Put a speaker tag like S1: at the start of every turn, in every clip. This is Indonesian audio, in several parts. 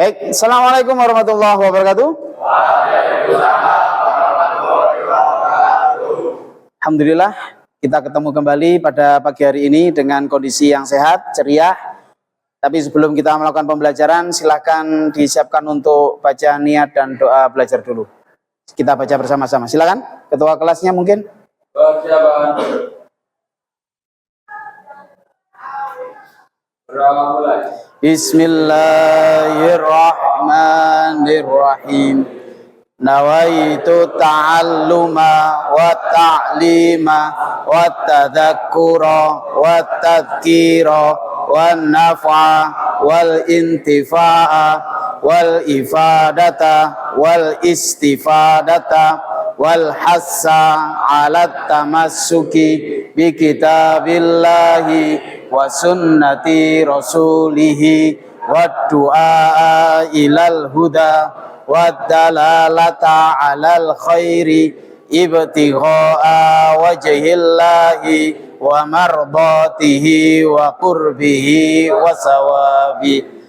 S1: Baik, assalamualaikum warahmatullahi wabarakatuh. Alhamdulillah, kita ketemu kembali pada pagi hari ini dengan kondisi yang sehat, ceria. Tapi sebelum kita melakukan pembelajaran, silakan disiapkan untuk baca niat dan doa belajar dulu. Kita baca bersama-sama. Silakan, ketua kelasnya mungkin.
S2: Persiapan.
S1: Bismillahirrahmanirrahim. Nawaitu ta'alluma wa ta'lima wa tadhakkura wa tadhkira wa naf'a wal intifa'a wal ifadata wal istifadata wal hassa ala tamassuki bi kitabillahi wa sunnati rasulihi wa du'a ilal huda wa dalalata alal khairi ibtigha'a wajhillahi wa mardatihi wa qurbihi wa sawabi.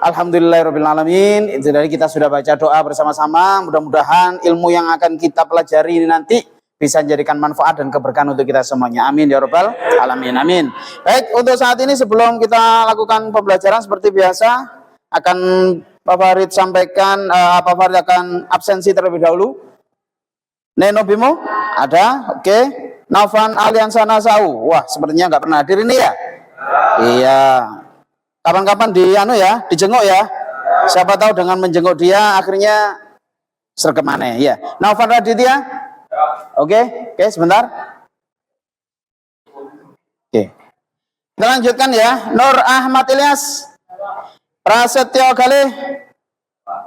S1: Alhamdulillahirrabbilalamin. Jadi kita sudah baca doa bersama-sama. Mudah-mudahan ilmu yang akan kita pelajari ini nanti bisa menjadikan manfaat dan keberkahan untuk kita semuanya. Amin ya rabbal alamin. Amin. Baik, untuk saat ini sebelum kita lakukan pembelajaran seperti biasa, akan Pak Farid sampaikan, Pak Farid akan absensi terlebih dahulu. Neno Bimo ada, oke. Naufan Aliansa Nasau, wah sepertinya nggak pernah hadir ini ya. Iya. Kapan-kapan dijenguk ya. Siapa tahu dengan menjenguk dia akhirnya sergemane ya. Naufan Raditya. Oke, sebentar. Oke. Kita lanjutkan ya. Nur Ahmad Ilyas, Prasetyo Galih,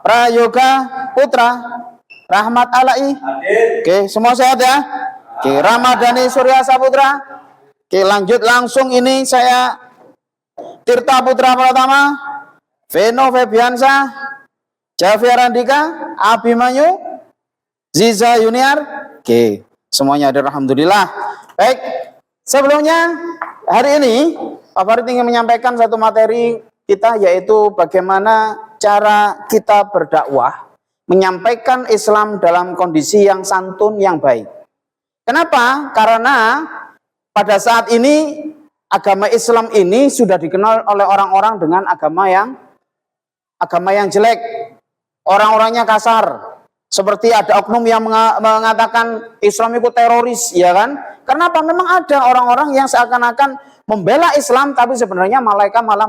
S1: Prayoga Putra, Rahmat Alai. Oke, semua sehat ya. Oke, Ramadhani Surya Saputra. Oke, lanjut langsung ini saya Tirta Putra Pratama, Veno Febiansa, Javier Andika, Abimanyu, Ziza Yuniar. Oke, semuanya ada, alhamdulillah. Baik, sebelumnya hari ini Pak Farid ingin menyampaikan satu materi kita, yaitu bagaimana cara kita berdakwah, menyampaikan Islam dalam kondisi yang santun, yang baik. Kenapa? Karena pada saat ini agama Islam ini sudah dikenal oleh orang-orang dengan agama yang jelek, orang-orangnya kasar. Seperti ada oknum yang mengatakan Islam itu teroris, ya kan? Karena apa? Memang ada orang-orang yang seakan-akan membela Islam, tapi sebenarnya mereka malah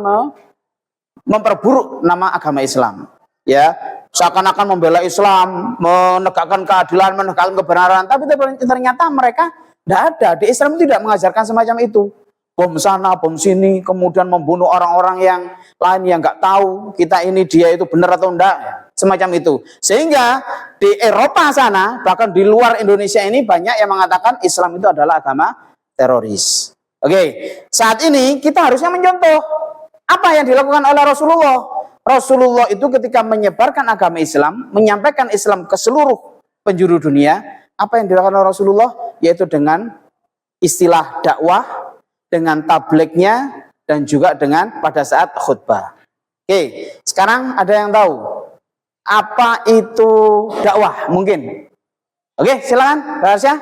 S1: memperburuk nama agama Islam. Ya, seakan-akan membela Islam, menegakkan keadilan, menegakkan kebenaran, tapi ternyata mereka tidak ada. Di Islam tidak mengajarkan semacam itu. Bom sana, bom sini, kemudian membunuh orang-orang yang lain yang nggak tahu kita ini dia itu benar atau enggak, semacam itu. Sehingga di Eropa sana, bahkan di luar Indonesia ini banyak yang mengatakan Islam itu adalah agama teroris. Oke, saat ini kita harusnya mencontoh apa yang dilakukan oleh Rasulullah. Rasulullah itu ketika menyebarkan agama Islam, menyampaikan Islam ke seluruh penjuru dunia, apa yang dilakukan oleh Rasulullah? Yaitu dengan istilah dakwah, dengan tablignya, dan juga dengan pada saat khutbah. Oke, sekarang ada yang tahu apa itu dakwah mungkin? Oke, silakan, rahasia.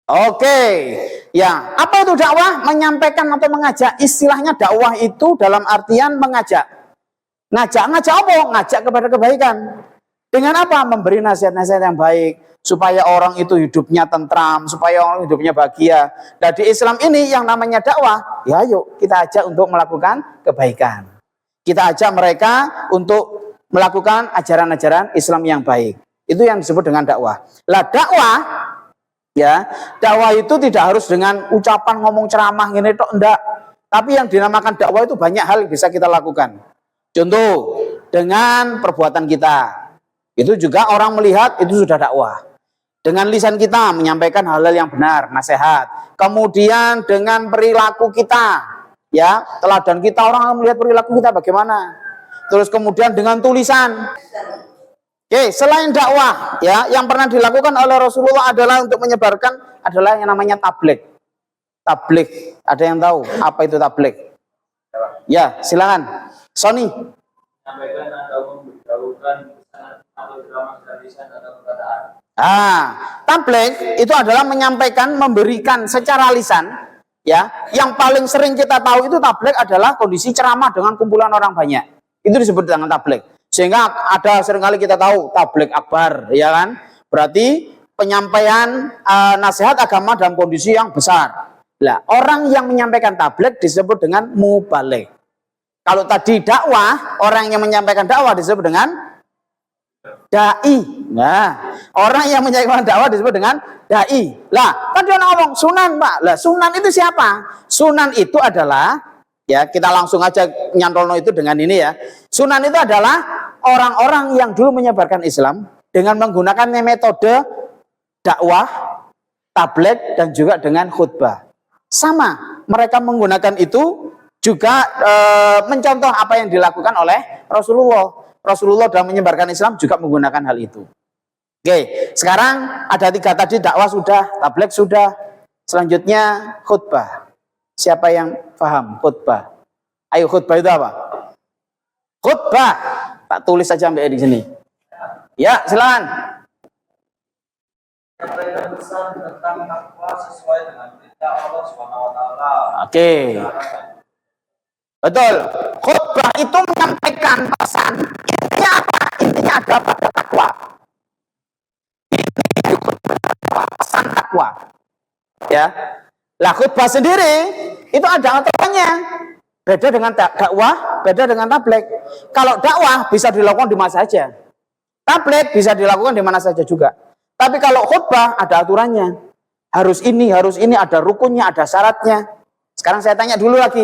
S1: Oke, ya, apa itu dakwah? Menyampaikan atau mengajak. Istilahnya dakwah itu dalam artian mengajak. Ngajak apa? Ngajak kepada kebaikan. Dengan apa? Memberi nasihat-nasihat yang baik, supaya orang itu hidupnya tentram, supaya orang hidupnya bahagia. Dan di Islam ini yang namanya dakwah, ya yuk kita ajak untuk melakukan kebaikan. Kita ajak mereka untuk melakukan ajaran-ajaran Islam yang baik. Itu yang disebut dengan dakwah. Lah dakwah, ya, dakwah itu tidak harus dengan ucapan ngomong ceramah gini tok, enggak. Tapi yang dinamakan dakwah itu banyak hal yang bisa kita lakukan. Contoh, dengan perbuatan kita, itu juga orang melihat itu sudah dakwah. Dengan lisan kita menyampaikan hal-hal yang benar, nasihat. Kemudian dengan perilaku kita, ya, teladan kita, orang melihat perilaku kita bagaimana. Terus kemudian dengan tulisan, Oke, selain dakwah ya, yang pernah dilakukan oleh Rasulullah adalah untuk menyebarkan adalah yang namanya tabligh. Tabligh, ada yang tahu apa itu tabligh? Ya, silakan. Sony.
S2: Menyampaikan atau memberitahukan atau drama gratisan atau perkataan.
S1: Tabligh itu adalah menyampaikan, memberikan secara lisan, ya. Yang paling sering kita tahu itu tabligh adalah kondisi ceramah dengan kumpulan orang banyak. Itu disebut dengan tabligh. Sehingga ada seringkali kita tahu tabligh akbar, ya kan? Berarti penyampaian nasihat agama dalam kondisi yang besar. Nah, orang yang menyampaikan tabligh disebut dengan mubaligh. Kalau tadi dakwah, orang yang menyampaikan dakwah disebut dengan dai. Nah, orang yang menyampaikan dakwah disebut dengan dai. Lah, tadi orang ngomong sunan, Pak. Lah, sunan itu siapa? Sunan itu adalah, ya kita langsung aja nyantolno itu dengan ini ya. Sunan itu adalah orang-orang yang dulu menyebarkan Islam dengan menggunakan metode dakwah, tabligh dan juga dengan khutbah. Sama, mereka menggunakan itu juga mencontoh apa yang dilakukan oleh Rasulullah. Rasulullah dalam menyebarkan Islam juga menggunakan hal itu. Oke, sekarang ada 3 tadi, dakwah sudah, tabligh sudah. Selanjutnya khutbah. Siapa yang paham khutbah? Ayo, khutbah itu apa? Khutbah. Tak tulis saja sampai di sini. Ya, silakan.
S2: Menyampaikan pesan tentang takwa sesuai dengan perintah Allah SWT.
S1: Oke. Betul. Khutbah itu menyampaikan pesan. Intinya apa? Intinya ada pada takwa. Pesan takwa. Ya. Lah khutbah sendiri itu ada aturannya. Beda dengan dakwah, beda dengan tabligh. Kalau dakwah bisa dilakukan di mana saja. Tabligh bisa dilakukan di mana saja juga. Tapi kalau khutbah ada aturannya. Harus ini, ada rukunnya, ada syaratnya. Sekarang saya tanya dulu lagi.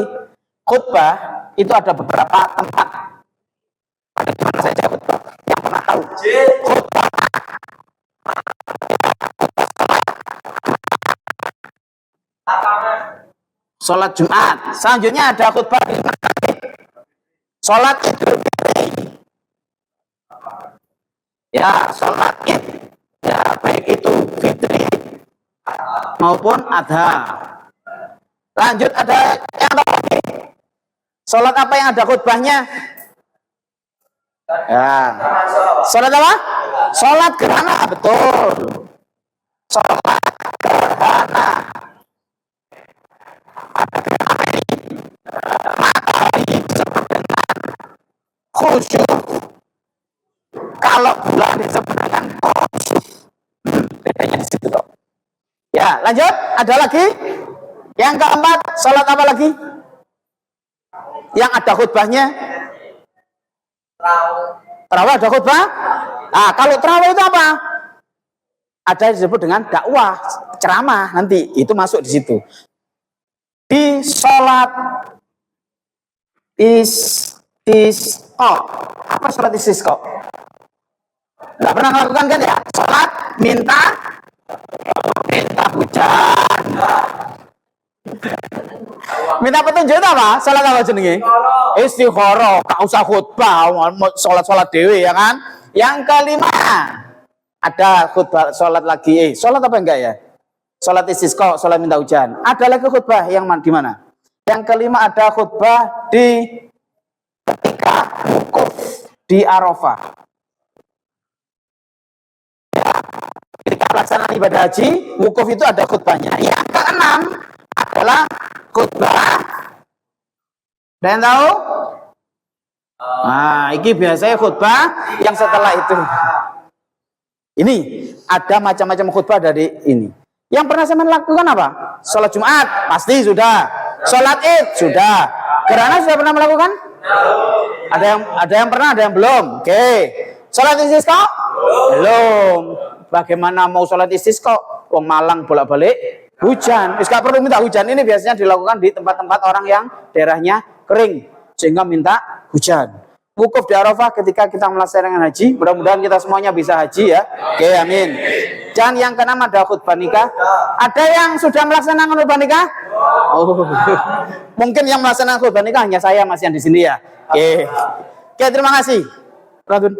S1: Khutbah itu ada beberapa tempat. Ada di mana saja khutbah? Yang pernah tahu? Khutbah. Sholat Jumat. Selanjutnya ada khutbah di masjid. Sholat Idul Fitri. Ya, sholat Id. Ya, baik itu Fitri maupun Adha. Lanjut ada yang lagi. Sholat apa yang ada khutbahnya? Ya. Sholat apa? Sholat gerhana, betul. Sholat gerhana. Matahari disebut dengan khusyuk. Kalau bulan disebut dengan khusyuk. Bedanya di situ toh. Ya, lanjut. Ada lagi? Yang keempat, sholat apa lagi? Yang ada khutbahnya? Terawih ada khutbah? Nah, kalau terawih itu apa? Ada yang disebut dengan dakwah, ceramah, nanti itu masuk di situ. Di sholat istisqa. Apa sholat istisqa? Nggak pernah melakukan kan ya? Sholat minta hujan. Minta petunjuk itu apa? Sholat apa jenenge? Istikharah. Gak usah khutbah, sholat dewe ya kan? Yang kelima ada khutbah sholat lagi. Sholat apa enggak ya? Sholat istisqa, sholat minta hujan. Ada lagi khutbah yang di mana? Yang kelima ada khutbah di ketika wukuf di Arafah. Ketika pelaksanaan ibadah haji, wukuf itu ada khutbahnya. Yang keenam adalah khutbah. Ada yang tahu? Nah, ini biasanya khutbah yang setelah itu. Ini ada macam-macam khutbah dari ini. Yang pernah saya lakukan apa? Sholat Jumat pasti sudah. Sholat Id sudah. Gerhana sudah pernah melakukan? Ada yang pernah, ada yang belum. Oke. Sholat istisqa? Belum. Bagaimana mau sholat istisqa? Wong Malang bolak-balik hujan. Gak perlu minta hujan. Ini biasanya dilakukan di tempat-tempat orang yang daerahnya kering sehingga minta hujan. Wukuf di Arafah ketika kita melaksanakan haji. Mudah-mudahan kita semuanya bisa haji ya. Oke, amin. Dan yang keenam ada khutbah nikah. Ada yang sudah melaksanakan khutbah nikah? Oh. Mungkin yang melaksanakan khutbah nikah hanya saya masih yang di sini ya. Oke. Oke, terima kasih. Radun.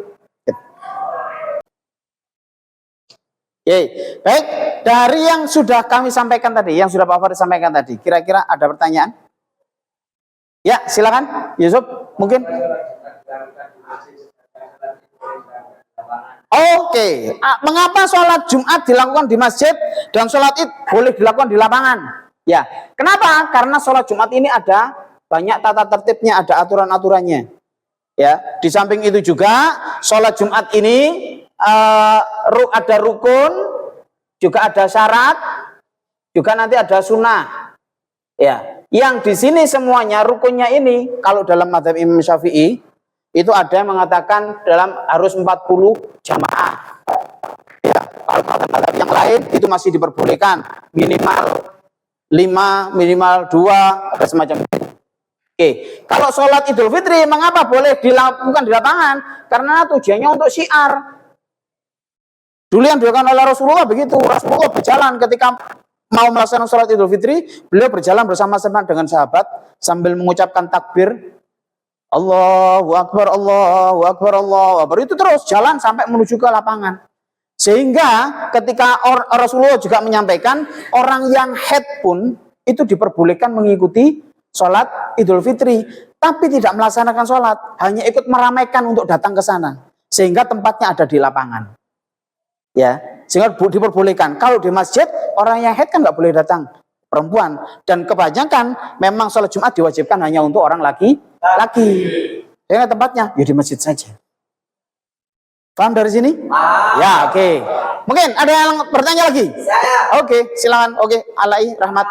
S1: Oke, baik. Dari yang sudah kami sampaikan tadi, yang sudah Pak Farid sampaikan tadi, kira-kira ada pertanyaan? Ya, silakan, Yusuf, mungkin. Oke, mengapa sholat Jumat dilakukan di masjid dan sholat Id boleh dilakukan di lapangan? Ya, kenapa? Karena sholat Jumat ini ada banyak tata tertibnya, ada aturan-aturannya. Ya, di samping itu juga sholat Jumat ini ada rukun, juga ada syarat, juga nanti ada sunnah. Ya, yang di sini semuanya rukunnya ini, kalau dalam mazhab Imam Syafi'i itu ada yang mengatakan dalam harus 40 jamaah. Ya, kalau mazhab yang lain itu masih diperbolehkan minimal 5, minimal 2, ada semacam itu. Oke, kalau sholat Idul Fitri mengapa boleh dilakukan di lapangan? Karena tujuannya untuk syiar. Dulu yang dilakukan oleh Rasulullah begitu. Rasulullah berjalan ketika mau melaksanakan sholat Idul Fitri, beliau berjalan bersama-sama dengan sahabat sambil mengucapkan takbir, Allahu Akbar, Allahu Akbar, Allahu Akbar. Itu terus jalan sampai menuju ke lapangan. Sehingga ketika Rasulullah juga menyampaikan, orang yang haid pun itu diperbolehkan mengikuti sholat Idul Fitri, tapi tidak melaksanakan sholat, hanya ikut meramaikan untuk datang ke sana, sehingga tempatnya ada di lapangan. Ya, sehingga diperbolehkan. Kalau di masjid orang yang haid kan nggak boleh datang, perempuan, dan kebanyakan memang sholat Jumat diwajibkan hanya untuk orang laki. Sehingga tempatnya ya di masjid saja. Paham dari sini? Ya, oke. Mungkin ada yang bertanya lagi? Oke, silakan. Oke, Alai Rahmat.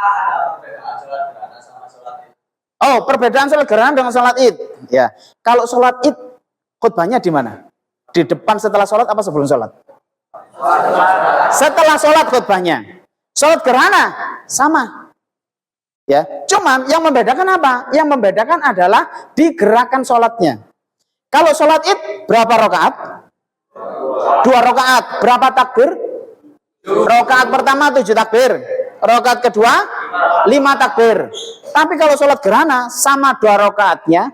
S1: Oh, perbedaan sholat gerhana dengan sholat Id. Ya, kalau sholat Id khutbahnya di mana? Di depan setelah sholat apa sebelum sholat? Setelah sholat khutbahnya. Sholat gerhana sama. Ya, cuman yang membedakan apa? Yang membedakan adalah di gerakan sholatnya. Kalau sholat Id berapa rakaat? 2 rakaat. Berapa takbir? Rakaat pertama 7 takbir. Rakaat kedua 5 takbir. Tapi kalau sholat gerhana sama 2 rakaatnya,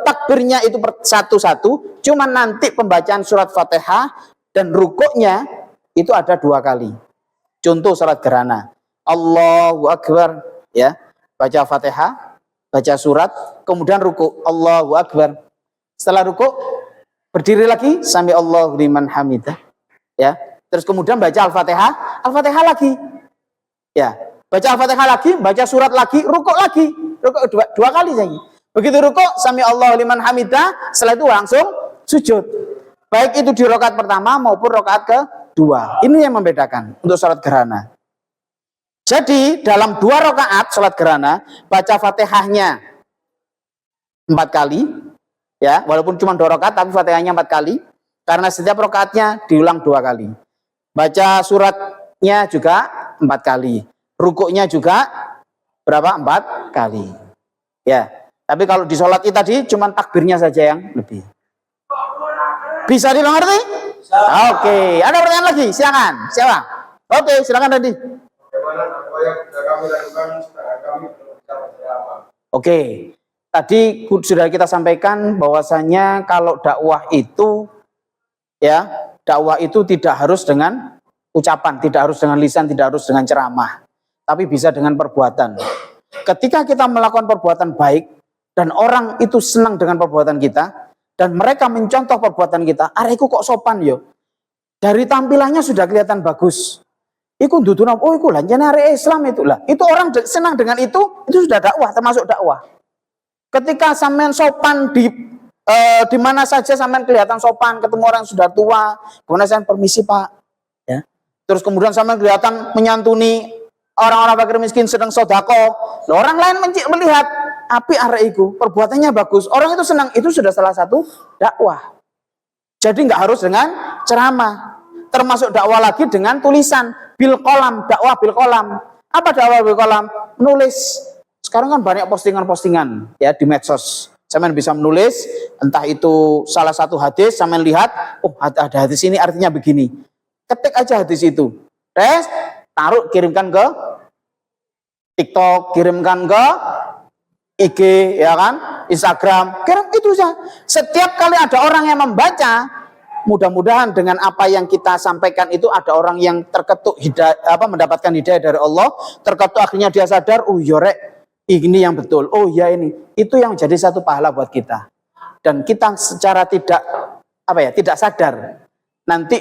S1: takbirnya itu satu-satu, cuman nanti pembacaan surat Fatihah dan rukuknya itu ada 2 kali. Contoh sholat gerhana, Allahu Akbar, ya, baca Fatihah, baca surat, kemudian rukuk, Allahu Akbar. Setelah rukuk berdiri lagi, sami Allahu liman hamidah, ya. Terus kemudian baca Al-Fatihah, Al-Fatihah lagi, ya. Baca Al-Fatihah lagi, baca surat lagi, rukuk lagi, rukuk dua kali lagi. Begitu rukuk, sami Allahu liman hamidah, setelah itu langsung sujud. Baik itu di rakaat pertama maupun rakaat kedua. Ini yang membedakan untuk sholat gerhana. Jadi dalam 2 rakaat sholat gerhana, baca Fatihahnya 4 kali, ya, walaupun cuma 2 rakaat tapi Fatihahnya 4 kali, karena setiap rakaatnya diulang 2 kali. Baca suratnya juga 4 kali. Rukuknya juga berapa? 4 kali. Ya. Tapi kalau di sholat Id tadi cuma takbirnya saja yang lebih. Bisa dimengerti? Oke. Ada pertanyaan lagi? Silakan. Siapa? Oke, silakan tadi. Oke. Tadi sudah kita sampaikan bahwasanya kalau dakwah itu, ya, dakwah itu tidak harus dengan ucapan, tidak harus dengan lisan, tidak harus dengan ceramah, tapi bisa dengan perbuatan. Ketika kita melakukan perbuatan baik dan orang itu senang dengan perbuatan kita dan mereka mencontoh perbuatan kita, areku kok sopan yo. Dari tampilannya sudah kelihatan bagus. Iku nduduna, oh iku lanjane arek Islam itu lah. Itu orang senang dengan itu sudah dakwah, termasuk dakwah. Ketika sampean sopan di mana saja sampean kelihatan sopan, ketemu orang sudah tua, kemudian saya permisi Pak, ya. Terus kemudian sampean kelihatan menyantuni orang-orang fakir miskin sedang sodako. Orang lain melihat api arek iku, perbuatannya bagus, orang itu senang, itu sudah salah satu dakwah. Jadi nggak harus dengan ceramah, termasuk dakwah lagi dengan tulisan bil kolam, dakwah bil kolam. Apa dakwah bil kolam? Nulis. Sekarang kan banyak postingan-postingan ya di medsos. Sampean bisa menulis, entah itu salah satu hadis, sampean lihat, oh ada hadis ini artinya begini. Ketik aja hadis itu, taruh, kirimkan ke TikTok, kirimkan ke IG, ya kan, Instagram, kirim itu saja. Setiap kali ada orang yang membaca, mudah-mudahan dengan apa yang kita sampaikan itu ada orang yang terketuk hidayah, mendapatkan hidayah dari Allah, terketuk akhirnya dia sadar, oh yorek, ini yang betul, oh ya ini, itu yang jadi satu pahala buat kita. Dan kita secara tidak tidak sadar, nanti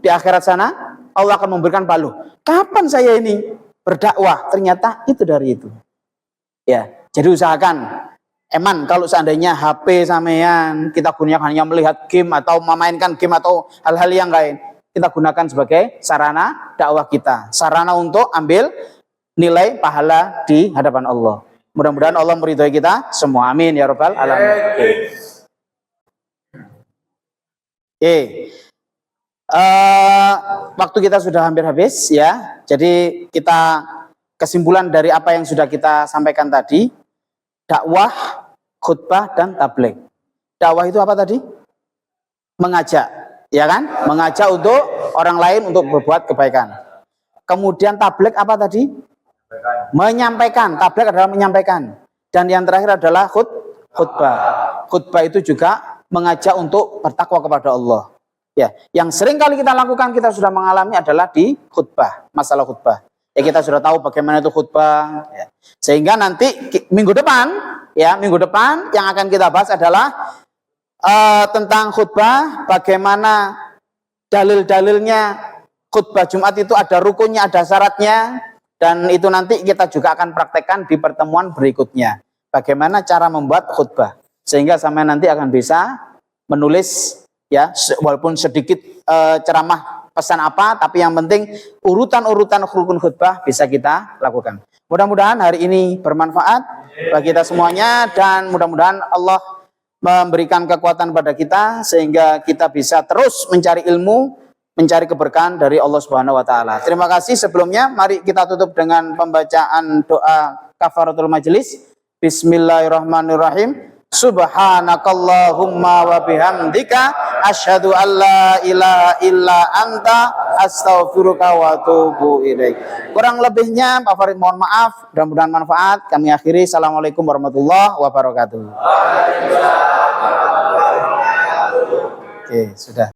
S1: di akhirat sana Allah akan memberikan palu. Kapan saya ini berdakwah? Ternyata itu dari itu. Ya, jadi usahakan. Eman kalau seandainya HP sampean kita gunakan hanya melihat game atau memainkan game atau hal-hal yang lain, kita gunakan sebagai sarana dakwah kita, sarana untuk ambil nilai pahala di hadapan Allah. Mudah-mudahan Allah meridhoi kita semua. Amin ya rabbal alamin. Oke. Waktu kita sudah hampir habis ya. Jadi kita kesimpulan dari apa yang sudah kita sampaikan tadi, dakwah, khutbah dan tabligh. Dakwah itu apa tadi? Mengajak, ya kan? Mengajak untuk orang lain untuk berbuat kebaikan. Kemudian tabligh apa tadi? Menyampaikan. Tabligh adalah menyampaikan. Dan yang terakhir adalah khutbah. Khutbah itu juga mengajak untuk bertakwa kepada Allah. Ya, yang sering kali kita lakukan, kita sudah mengalami adalah di khutbah, masalah khutbah. Ya, kita sudah tahu bagaimana itu khutbah. Ya. Sehingga nanti minggu depan yang akan kita bahas adalah tentang khutbah, bagaimana dalil-dalilnya khutbah Jumat itu ada rukunnya, ada syaratnya. Dan itu nanti kita juga akan praktekkan di pertemuan berikutnya. Bagaimana cara membuat khutbah. Sehingga sampai nanti akan bisa menulis ya, walaupun sedikit ceramah pesan apa, tapi yang penting urutan-urutan rukun khutbah bisa kita lakukan. Mudah-mudahan hari ini bermanfaat bagi kita semuanya dan mudah-mudahan Allah memberikan kekuatan pada kita sehingga kita bisa terus mencari ilmu, mencari keberkahan dari Allah Subhanahu wa taala. Terima kasih. Sebelumnya mari kita tutup dengan pembacaan doa kafaratul majelis. Bismillahirrahmanirrahim. Subhanakallahumma wa bihamdika asyhadu an la ilaha illa anta astaghfiruka wa atubu ilaik. Kurang lebihnya Pak Farid mohon maaf, mudah-mudahan manfaat. Kami akhiri. Assalamualaikum warahmatullahi wabarakatuh. Oke, sudah.